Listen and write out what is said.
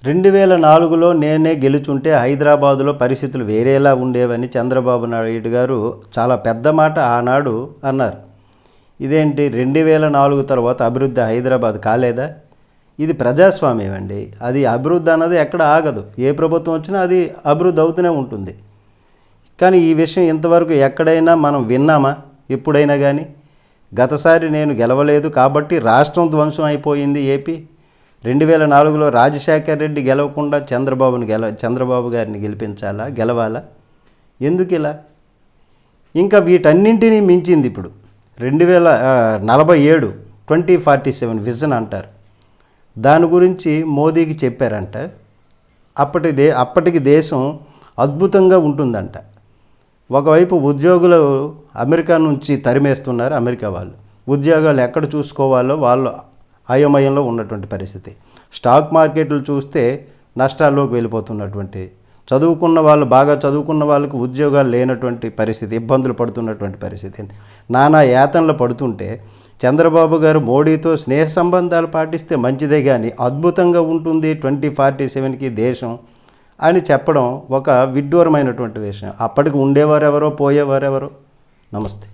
2004లో నేనే గెలుచుంటే హైదరాబాదులో పరిస్థితులు వేరేలా ఉండేవని చంద్రబాబు నాయుడు గారు చాలా పెద్ద మాట ఆనాడు అన్నారు. ఇదేంటి 2004 తర్వాత అభివృద్ధి హైదరాబాద్ కాలేదా? ఇది ప్రజాస్వామ్యం అండి. అది అభివృద్ధి అన్నది ఎక్కడ ఆగదు. ఏ ప్రభుత్వం వచ్చినా అది అభివృద్ధి అవుతూనే ఉంటుంది. కానీ ఈ విషయం ఇంతవరకు ఎక్కడైనా మనం విన్నామా? ఎప్పుడైనా కానీ గతసారి నేను గెలవలేదు కాబట్టి రాష్ట్రం ధ్వంసం అయిపోయింది ఏపీ. 2004లో రాజశేఖర్ రెడ్డి గెలవకుండా చంద్రబాబు గారిని గెలవాలా? ఎందుకు ఇలా? ఇంకా వీటన్నింటినీ మించింది ఇప్పుడు 2047 2047 విజన్ అంటారు. దాని గురించి మోదీకి చెప్పారంట. అప్పటికి దేశం అద్భుతంగా ఉంటుందంట. ఒకవైపు ఉద్యోగులు అమెరికా నుంచి తరిమేస్తున్నారు. అమెరికా వాళ్ళు ఉద్యోగాలు ఎక్కడ చూసుకోవాలో వాళ్ళు అయోమయంలో ఉన్నటువంటి పరిస్థితి. స్టాక్ మార్కెట్లు చూస్తే నష్టాల్లోకి వెళ్ళిపోతున్నటువంటి, బాగా చదువుకున్న వాళ్ళకు ఉద్యోగాలు లేనటువంటి పరిస్థితి, ఇబ్బందులు పడుతున్నటువంటి పరిస్థితి, నానా యాతనలు పడుతుంటే చంద్రబాబు గారు మోడీతో స్నేహ సంబంధాలు పాటిస్తే మంచిదే కానీ అద్భుతంగా ఉంటుంది 2047కి దేశం అని చెప్పడం ఒక విడ్డూరమైనటువంటి విషయం. అప్పటికి ఉండేవారెవరో పోయేవారెవరో. నమస్తే.